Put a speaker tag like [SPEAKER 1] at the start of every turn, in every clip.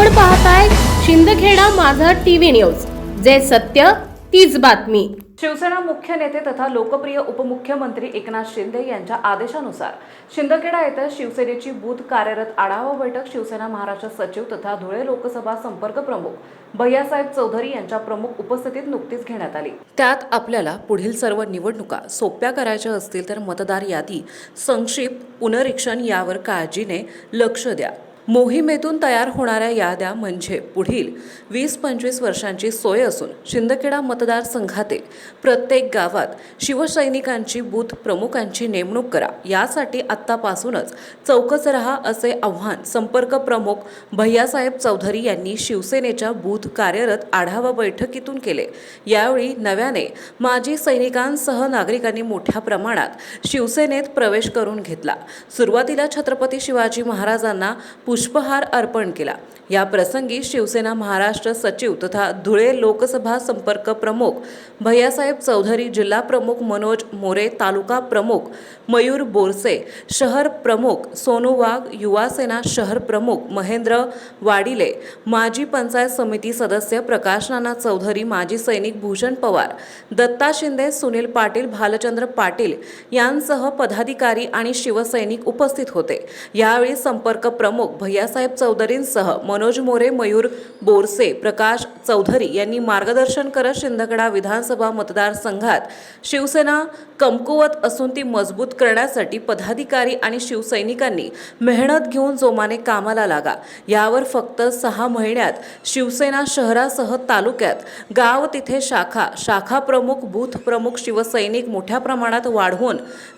[SPEAKER 1] आपण पाहताय शिंदखेडा माझा टीव्ही न्यूज, जे सत्य तीच बातमी।
[SPEAKER 2] शिवसेना मुख्य नेते तथा लोकप्रिय उपमुख्यमंत्री एकनाथ शिंदे यांच्या आदेशानुसार शिंदखेडा येथे शिवसेनेची बूथ कार्यरत आढावा बैठक शिवसेना महाराष्ट्र सचिव तथा धुळे लोकसभा संपर्क प्रमुख भैयासाहेब चौधरी यांच्या प्रमुख उपस्थितीत नुकतीच घेण्यात आली। त्यात आपल्याला पुढील सर्व निवडणुका सोप्या करायच्या असतील तर मतदार यादी संक्षिप्त पुनरीक्षण यावर काळजीने लक्ष द्या। मोहिमेतून तयार होणाऱ्या याद्या म्हणजे पुढील 20-25 वर्षांची सोय असून शिंदखेडा मतदारसंघातील प्रत्येक गावात शिवसैनिकांची बूथ प्रमुखांची नेमणूक करा। यासाठी आत्तापासूनच चौकस रहा असे आव्हान संपर्क प्रमुख भैयासाहेब चौधरी यांनी शिवसेनेच्या बूथ कार्यरत आढावा बैठकीतून केले। यावेळी नव्याने माजी सैनिकांसह नागरिकांनी मोठ्या प्रमाणात शिवसेनेत प्रवेश करून घेतला। सुरुवातीला छत्रपती शिवाजी महाराजांना पुष्पहार अर्पण केला। या प्रसंगी शिवसेना महाराष्ट्र सचिव तथा धुळे लोकसभा संपर्क प्रमुख भैयासाहेब चौधरी, जिल्हा प्रमुख मनोज मोरे, तालुका प्रमुख मयूर बोरसे, शहर प्रमुख सोनू वाघ, युवा सेना शहर प्रमुख महेंद्र वाडिले, माजी पंचायत समिती सदस्य प्रकाश नाना चौधरी, माजी सैनिक भूषण पवार, दत्ता शिंदे, सुनील पाटील, भालचंद्र पाटील यांसह पदाधिकारी आणि शिवसैनिक उपस्थित होते। यावेळी संपर्क प्रमुख भैयासाहेब चौधरींसह मनोज मोरे, मयूर बोरसे, प्रकाश चौधरी यांनी मार्गदर्शन करत शिंदखेडा विधानसभा मतदारसंघात शिवसेना कमकुवत असून ती मजबूत करण्यासाठी पदाधिकारी आणि शिवसैनिकांनी मेहनत घेऊन जोमाने कामाला लागा। यावर फक्त 6 महिन्यात शिवसेना शहरासह तालुक्यात गाव तिथे शाखा प्रमुख, बूथ प्रमुख, शिवसैनिक मोठ्या प्रमाणात वाढवून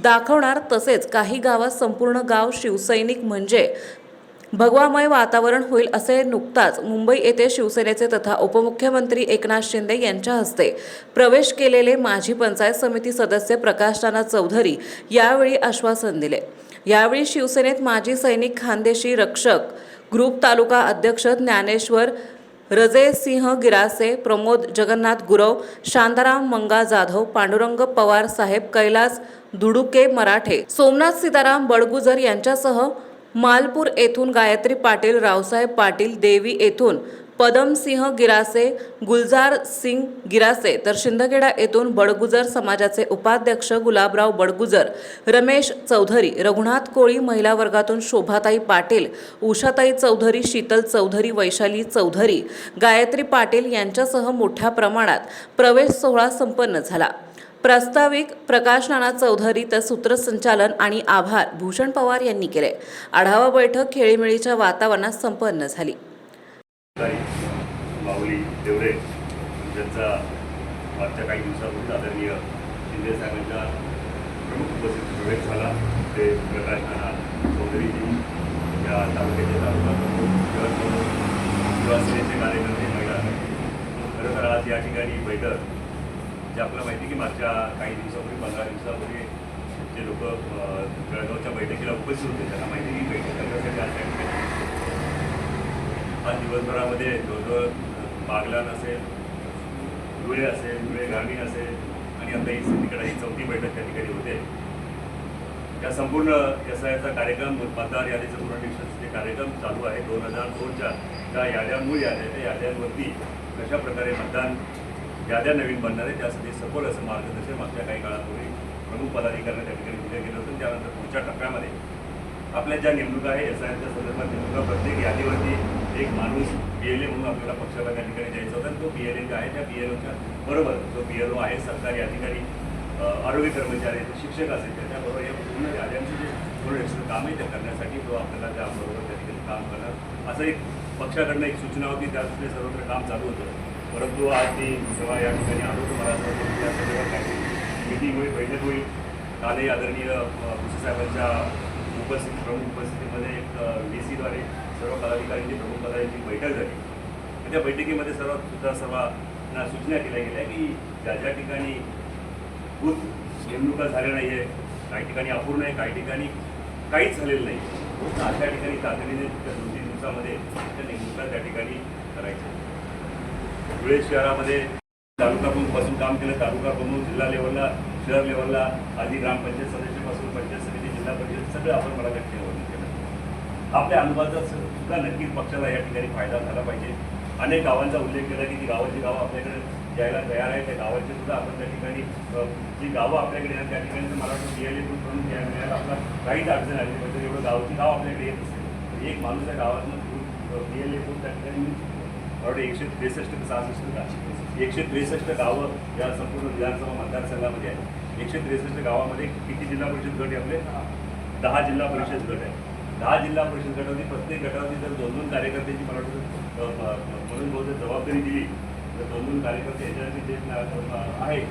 [SPEAKER 2] दाखवणार। तसेच काही गावात संपूर्ण गाव शिवसैनिक म्हणजे भगवामय वातावरण होईल असे नुकताच मुंबई येथे शिवसेनेचे तथा उपमुख्यमंत्री एकनाथ शिंदे यांच्या हस्ते प्रवेश केलेले माजी पंचायत समिती सदस्य प्रकाश नाना चौधरी यावेळी आश्वासन दिले। यावेळी शिवसेनेत माजी सैनिक खानदेशी रक्षक ग्रुप तालुका अध्यक्ष ज्ञानेश्वर रजे सिंह गिरासे, प्रमोद जगन्नाथ गुरव, शांताराम मंगा जाधव, पांडुरंग पवार साहेब, कैलास दुडुके मराठे, सोमनाथ सीताराम बडगुजर यांच्यासह मालपूर येथून गायत्री पाटील, रावसाहेब पाटील, देवी येथून पदमसिंह गिरासे, गुलजार सिंग गिरासे, तर शिंदखेडा येथून बडगुजर समाजाचे उपाध्यक्ष गुलाबराव बडगुजर, रमेश चौधरी, रघुनाथ कोळी, महिला वर्गातून शोभाताई पाटील, उषाताई चौधरी, शीतल चौधरी, वैशाली चौधरी, गायत्री पाटील यांच्यासह मोठ्या प्रमाणात प्रवेश सोहळा संपन्न झाला। प्रास्ताविक प्रकाश नाना चौधरी तर सूत्रसंचालन आणि आभार भूषण पवार यांनी केले। आढावा बैठक खेळीमेळीच्या वातावरणात संपन्न झाली।
[SPEAKER 3] माऊली देवरे ज्यांचा मागच्या काही दिवसापूर्वी आदरणीय शिंदे साहेबांच्या प्रमुख उपस्थितीत प्रवेश झाला ते प्रकाश नाना चौधरीजी या तालुक्याचे तालुका प्रमुख शिवसेनेचे कार्यकर्ते महिला। खरं तर आज या ठिकाणी बैठक जे आपल्याला माहिती की मागच्या काही दिवसापूर्वी 15 दिवसापूर्वी जे लोक जळगावच्या बैठकीला उपस्थित होते त्यांना माहिती की बैठक करण्यासाठी आज त्या आज दिवसभरामध्ये जवळजवळ बागलाण असेल, धुळे असेल, धुळे ग्रामीण असेल आणि आता ही सिंदखेडा ही 4थी बैठक त्या ठिकाणी होते। या संपूर्ण याचा कार्यक्रम मतदार यादीचं पुनरीक्षणाचे कार्यक्रम चालू आहे। 2002च्या ज्या याद्या मूळ याद्या त्या याद्यांवरती कशा प्रकारे मतदान याद्या नवीन बनणार आहे त्यासाठी सखोल असं मार्गदर्शन मागच्या काही काळापूर्वी प्रमुख पदाधिकाऱ्यांनी त्या ठिकाणी उद्या केलं होतं। त्यानंतर पुढच्या टप्प्यामध्ये आपल्या ज्या नेमणुका आहे SIच्या संदर्भात नेमणुका प्रत्येक यादीवरती एक माणूस PLA म्हणून आपल्याला पक्षाला त्या ठिकाणी द्यायचा होता। तो PLA जे आहे त्या PLOच्या बरोबर जो PLO आहे सरकारी अधिकारी, आरोग्य कर्मचारी, शिक्षक असेल त्याच्याबरोबर या पूर्ण याद्यांचं जे पुनरीक्षण काम आहे ते करण्यासाठी तो आपल्याला त्याबरोबर त्या ठिकाणी काम करणार असं एक पक्षाकडनं एक सूचना होती। त्यासाठी सर्वत्र काम चालू होतं। परंतु आज मी जेव्हा या ठिकाणी आलो तर मला असं वाटतं त्या संदर्भात काही मीटिंग होईल, बैठक होईल। कालही आदरणीय भुसे साहेबांच्या प्रमुख उपस्थितीमध्ये एक DC द्वारे सर्व पदाधिकाऱ्यांची प्रमुख पदाधिकाऱ्यांची बैठक झाली। त्या बैठकीमध्ये सर्वांना सूचना केल्या गेल्या की ज्या ज्या ठिकाणी बूथ नेमणुका झाल्या नाही आहे, काही ठिकाणी अपूर्ण आहे, काही ठिकाणी काहीच झालेलं नाही, अशा ठिकाणी तातडीने 2-3 दिवसामध्ये त्या नेमणुका त्या ठिकाणी करायच्या। धुळे शहरामध्ये तालुका प्रमुखपासून काम केलं। तालुका प्रमुख, जिल्हा लेवलला, शहर लेवलला, आधी ग्रामपंचायत सदस्यापासून पंचायत समिती, जिल्हा परिषद सगळं आपण मला केलं। आपल्या अनुभवाचा सुद्धा नक्कीच पक्षाला या ठिकाणी फायदा झाला पाहिजे. अनेक गावांचा उल्लेख केला की ती गावाची गावं आपल्याकडे द्यायला तयार आहे. त्या गावाची सुद्धा आपण त्या ठिकाणी जी गावं आपल्याकडे आहेत त्या ठिकाणी मला वाटतं DLA करून मिळायला आपला काहीच अडचण आली म्हणजे एवढं गावची गाव आपल्याकडे येत असेल. एक माणूस त्या गावातून DLA करून त्या ठिकाणी मला वाटतं 163 ते 66 गाव 163 गावं या संपूर्ण विधानसभा मतदारसंघामध्ये आहे. 163 गावामध्ये किती जिल्हा परिषद गट आहे आपले? 10 जिल्हा परिषद गट आहे. 10 जिल्हा परिषद गटावरती प्रत्येक गटावरती जर 2-2 कार्यकर्त्यांची मला वाटतं म्हणून बहुत जबाबदारी दिली तर 2-2 कार्यकर्ते याच्यावरती जे आहे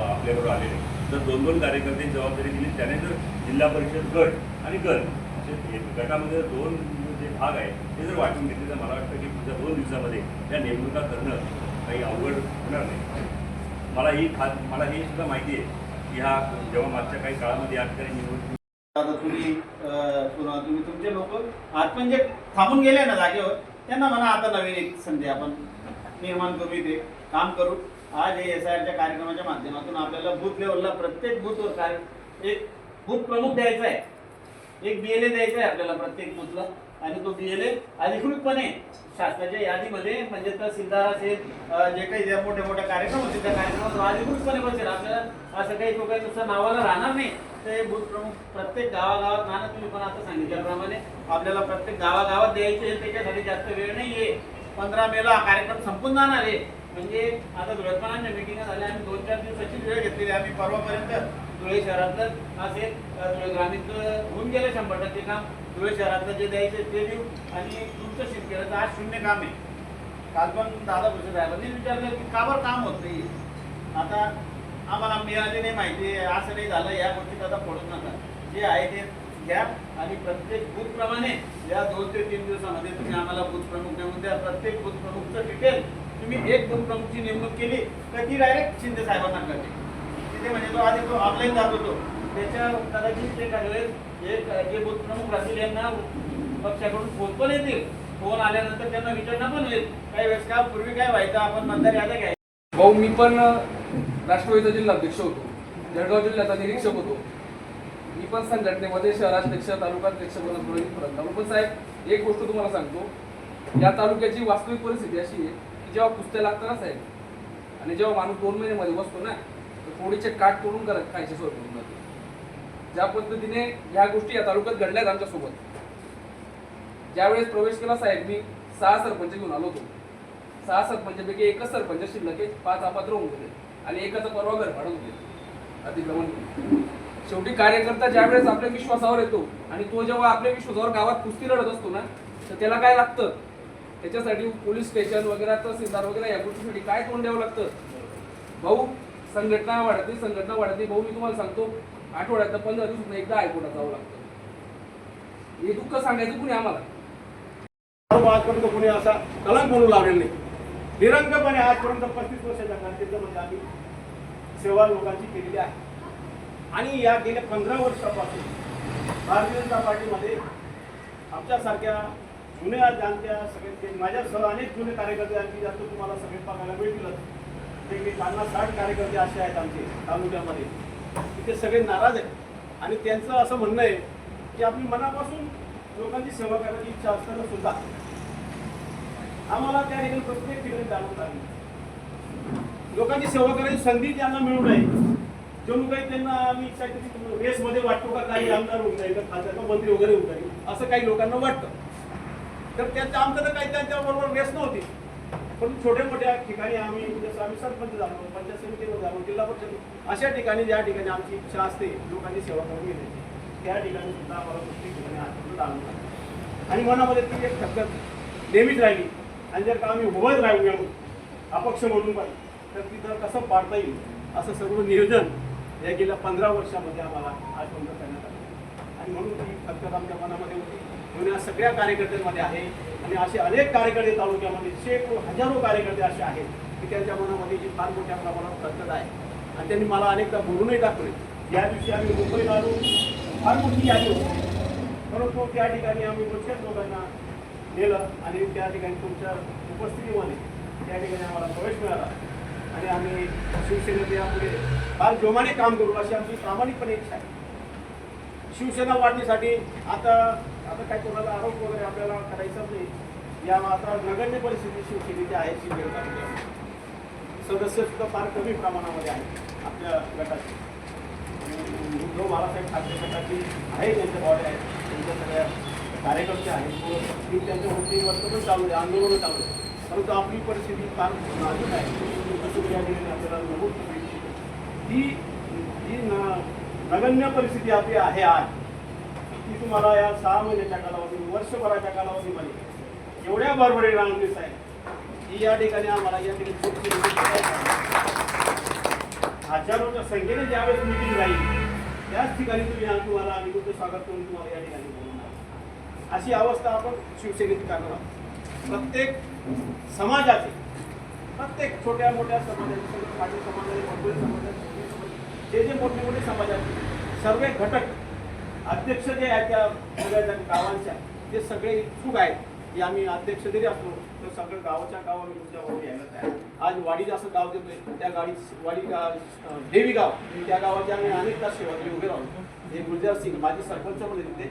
[SPEAKER 3] आपल्याबरोबर आलेले जर 2-2 कार्यकर्त्यांची जबाबदारी दिली त्याने जर जिल्हा परिषद गट आणि गट असे गटामध्ये 2 जे भाग आहे ते जर वाटून घेतले तर मला वाटतं की पुढच्या 2 दिवसामध्ये त्या नेमणुका करणं काही अवघड होणार नाही. मला हे सुद्धा माहिती आहे की हा जेव्हा मागच्या काही काळामध्ये या ठिकाणी निवडणूक
[SPEAKER 4] आता तुम्ही तुमचे लोक आज पण जे थांबून गेले ना जागेवर त्यांना म्हणा आता नवीन एक संधी आपण निर्माण करू, इथे काम करू. आज हे SIRच्या कार्यक्रमाच्या माध्यमातून आपल्याला बूथ लेवलला प्रत्येक बूथवर एक बूथ प्रमुख द्यायचा आहे, एक BLA द्यायचा आहे आपल्याला प्रत्येक बूथला. आणि तो BLA अधिकृतपणे शासनाच्या यादीमध्ये म्हणजे तहसीलदार असेल जे काही जे मोठे मोठे कार्यक्रम होते त्या कार्यक्रमात अधिकृतपणे बसेल. आपल्याला असं काही तो काही नुसतं नावाला राहणार नाही. ते बूथ प्रमुख प्रत्येक गावागावात नाना तुम्ही पण आता सांगितल्याप्रमाणे आपल्याला प्रत्येक गावागावात द्यायचे. त्याच्यासाठी जास्त वेळ नाही आहे. 15 मेला हा कार्यक्रम संपून जाणार आहे. म्हणजे आता धुळेपणाच्या मिटिंग झाल्या आम्ही 2-4 दिवसाची वेळ घेतलेली. आम्ही परवापर्यंत धुळे शहरातलं असे धुळे ग्रामीणचं होऊन गेलं 100% काम. धुळे शहरातलं जे द्यायचे ते देऊ आणि तुमचं शेतकऱ्याचं आज शून्य काम आहे. काल पण दादा भुसे साहेबांनी विचारलं की का बरं काम होत नाही. आता आम्हाला मिळाली नाही माहिती असं नाही झालं. या गोष्टीत आता पडून नका. जे आहे ते घ्या आणि प्रत्येक बूथप्रमाणे या 2 ते 3 दिवसामध्ये तुम्ही आम्हाला बूथ प्रमुख नेमून द्या. प्रत्येक बूथ प्रमुखचं डिटेल तुम्ही एक बूथ प्रमुखची नेमणूक केली तर ती डायरेक्ट शिंदे साहेबांना करते. तिथे म्हणजे तो आधी तो ऑफलाईन जात होतो त्याच्या कदाचित ते काय जे बूथ प्रमुख राहतील यांना पक्षाकडून फोन पण येतील. फोन आल्यानंतर त्यांना विचारणं पण होईल काही वेळेस का पूर्वी काय व्हायचं आपण मतदार याद्या घ्यायचं.
[SPEAKER 5] भाऊ मी पण राष्ट्रवादीचा जिल्हाध्यक्ष होतो, जळगाव जिल्ह्याचा निरीक्षक होतो. मी पण संघटनेमध्ये शहराध्यक्ष तालुकाध्यक्ष बनत. पण साहेब एक गोष्ट तुम्हाला सांगतो, या तालुक्याची वास्तविक परिस्थिती अशी आहे की जेव्हा कुस्त्या लागतात ना साहेब आणि जेव्हा माणूस 2 महिन्यामध्ये बसतो ना तर थोडीचे काट तोडून करत खायची सोय करून जाते. ज्या पद्धतीने ह्या गोष्टी या तालुक्यात घडल्यात आमच्यासोबत. ज्यावेळेस प्रवेश केला साहेब मी 6 सरपंच घेऊन आलो होतो. 6 सरपंचापैकी एकच सरपंच शिल्लक 5 अपात्र होऊन गेले आणि एकाचा परवा घर काढून गेले अतिक्रमण. शेवटी कार्यकर्ता ज्यावेळेस आपल्या विश्वासावर येतो आणि तो जेव्हा आपल्या विश्वासावर गावात कुस्ती लढत असतो ना तर त्याला काय लागतं, त्याच्यासाठी पोलीस स्टेशन वगैरे तहसीलदार वगैरे या गोष्टीसाठी काय तोंड द्यावं लागतं. भाऊ संघटना वाढत नाही. भाऊ मी तुम्हाला सांगतो आठवड्यात 15 दिवसात एकदा हायकोर्टात जावं लागतं. हे दुःख सांगायचं कुणी आम्हाला.
[SPEAKER 6] आजपर्यंत कोणी असा कलंक म्हणून लावलेला नाही. निरंकपणे आजपर्यंत 35 वर्षाच्या कारकिर्दीमध्ये आम्ही सेवा लोकांची केलेली आहे. आणि या गेल्या 15 वर्षापासून भारतीय जनता पार्टीमध्ये आमच्यासारख्या जुन्या जाणत्या सगळे माझ्यासह अनेक जुने कार्यकर्ते आणखी जास्त तुम्हाला सगळे पाहायला मिळतीलच. ते 50-60 कार्यकर्ते असे आहेत आमचे तालुक्यामध्ये. तिथे सगळे नाराज आहेत आणि त्यांचं असं म्हणणं आहे की आपली मनापासून लोकांची सेवा करायची इच्छा असताना सुद्धा आम्हाला त्या ठिकाणी प्रत्येक ठिकाणी जाणून लागली. लोकांची सेवा करायची संधी त्यांना मिळू नये. जणू काही त्यांना आम्ही काहीतरी रेसमध्ये वाटतो का काही आमदार होऊन जाईल, खासदार मंत्री वगैरे होऊन जाईल असं काही लोकांना वाटतं. तर त्यांच्या आमचं तर काही त्यांच्याबरोबर रेस नव्हती. पण छोट्या मोठ्या ठिकाणी आम्ही जसं आम्ही सरपंच झालो, पंचायत समितीवर झालो, जिल्हा परिषद अशा ठिकाणी ज्या ठिकाणी आमची इच्छा असते लोकांची सेवा करून घेण्याची त्या ठिकाणी सुद्धा आम्हाला प्रत्येक ठिकाणी आजपर्यंत आणून लागतो. आणि मनामध्ये ती एक ठक्कत नेहमीच राहिली. आणि जर का आम्ही उभंच राहू अपक्ष म्हणून पण तर तिथं कसं पाडता येईल असं सर्व नियोजन या गेल्या 15 वर्षामध्ये आम्हाला आजपर्यंत करण्यात आलं. आणि म्हणून ती ठक्कत आमच्या मनामध्ये होती. म्हणून या सगळ्या कार्यकर्त्यांमध्ये आहे. आणि असे अनेक कार्यकर्ते तालुक्यामध्ये शेकडो हजारो कार्यकर्ते असे आहेत की त्यांच्या मनामध्ये जी फार मोठ्या प्रमाणात ठक्कत आहे. आणि त्यांनी मला अनेकदा बोलूनही टाकले. या दिवशी आम्ही मुंबईला आलो, फार मोठी यादी होती. परंतु त्या ठिकाणी आम्ही बऱ्याच लोकांना नेलं आणि त्या ठिकाणी तुमच्या उपस्थितीमध्ये त्या ठिकाणी आम्हाला प्रवेश मिळाला. आणि आम्ही शिवसेनेचे यापुढे फार जोमाने काम करू अशी आमची प्रामाणिकपणे इच्छा आहे. शिवसेना वाढणीसाठी आता आता काय कोणाला आरोप वगैरे आपल्याला करायचा नाही. या आता नगण्य परिस्थिती शिवसेनेची आहे. शिंदखेडा तालुक्यामध्ये सदस्य सुद्धा फार कमी प्रमाणामध्ये आहे आपल्या गटाचे. उद्धव बाळासाहेब ठाकरे गटाची आहे, त्यांच्या बॉडी आहेत, त्यांच्या सगळ्या कार्यकर्ते आहेत. मी त्यांच्या वतीवर पण चालू आहे, आंदोलनं चालू आहे. परंतु आपली परिस्थिती फार नाजूक आहे. जसं या ठिकाणी आपल्याला नमूद केली ही नगण्य परिस्थिती आपली आहे आज. ती तुम्हाला या 6 महिन्याच्या कालावधी, वर्षभराच्या कालावधीमध्ये एवढ्या बरोबरी रांगणीस आहे की या ठिकाणी आम्हाला या ठिकाणी हजारोच्या संख्येने ज्यावेळेस मिटिंग राहील त्याच ठिकाणी तुम्हाला आम्ही तुमचं स्वागत करून तुम्हाला या ठिकाणी बोलवणार. अशी अवस्था आपण शिवसेनेची करणार आहोत. प्रत्येक समाजाचे, प्रत्येक छोट्या मोठ्या समाजाचे, पाटील समाजाचे, मंडळी समाजाचे, जे जे मोठे मोठे समाजाचे सर्व घटक अध्यक्ष जे आहेत त्या सगळ्या गावांच्या, ते सगळे इच्छुक आहेत की आम्ही अध्यक्ष जरी असलो तर सगळं गावाच्या गाव आम्ही तुमच्याबरोबर यायला तयार. आज वाडी असं गाव देतोय, त्या वाडी देवी गाव, त्या गावाची आम्ही अनेक तास सेवा केली, उभे राहतो. हे गुलजार सिंग माझे सरपंच मध्ये तिथे.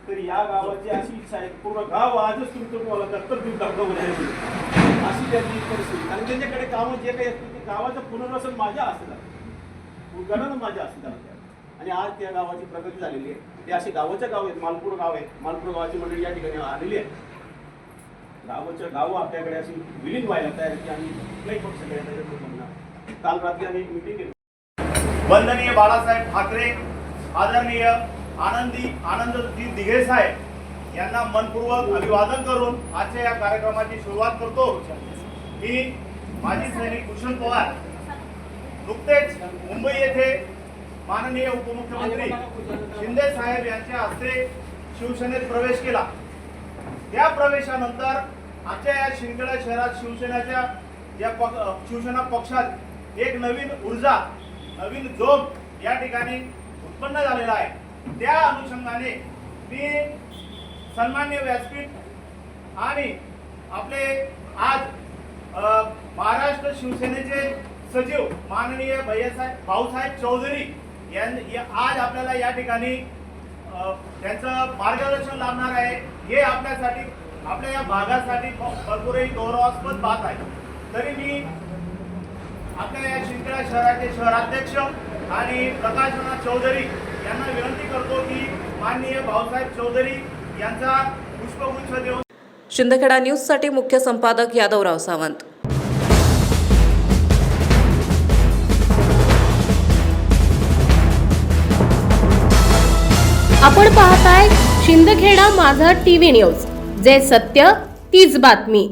[SPEAKER 6] तर या गावाची अशी इच्छा आहे पूर्ण गाव आजच तुमचं तुम्हाला दत्तक देऊन टाकतो अशी त्यांची परिस्थिती. आणि त्यांच्याकडे कामं जे काही असतील ते गावाचं पुनर्वसन माझ्या असतं, गणन माझ्या असतं. आणि आज त्या गावाची प्रगती झालेली आहे. ते असे गावाच्या गाव आहेत, मालपूर गाव आहे, मालपूर गावाची मंडळी या ठिकाणी आलेली आहे. गावाच्या गाव आपल्याकडे अशी विलीन व्हायला तयार की आम्ही कुठलाही पक्ष म्हणणार. काल रात्री आम्ही एक मिटिंग केली.
[SPEAKER 3] वंदनीय बाळासाहेब ठाकरे, आदरणीय आनंदजी दिघे साहेब यांना मनपूर्वक अभिवादन करून आजच्या या कार्यक्रमाची सुरुवात करतो. मी माजी सैनिक भूषण पवार नुकतेच मुंबई येथे माननीय उपमुख्यमंत्री शिंदे साहेब यांच्या हस्ते शिवसेनेत प्रवेश केला. त्या प्रवेशानंतर आजच्या या शिंदखेडा शहरात शिवसेना पक्षात एक नवीन ऊर्जा, नवीन जोम या ठिकाणी उत्पन्न झालेला आहे. त्या अनुषंगाने मी सन्माननीय व्यासपीठ आणि आपले आज महाराष्ट्र शिवसेनेचे सचिव माननीय भाऊसाहेब चौधरी आज आपल्याला या ठिकाणी त्यांचं मार्गदर्शन लाभणार आहे. हे आपल्यासाठी, आपल्या या भागासाठी भरपूरही गौरवास्पद बात आहे. तरी मी आपल्या या शिंदखेडा शहराचे शहराध्यक्ष आणि प्रकाशनाथ चौधरी यांना विनंती करतो की माननीय भाऊसाहेब चौधरी यांचा पुष्पगुच्छ देऊन.
[SPEAKER 2] शिंदखेडा न्यूजसाठी मुख्य संपादक यादवराव सावंत.
[SPEAKER 1] आपण पाहताय शिंदखेडा माझा टीव्ही न्यूज, जे सत्य तीच बातमी.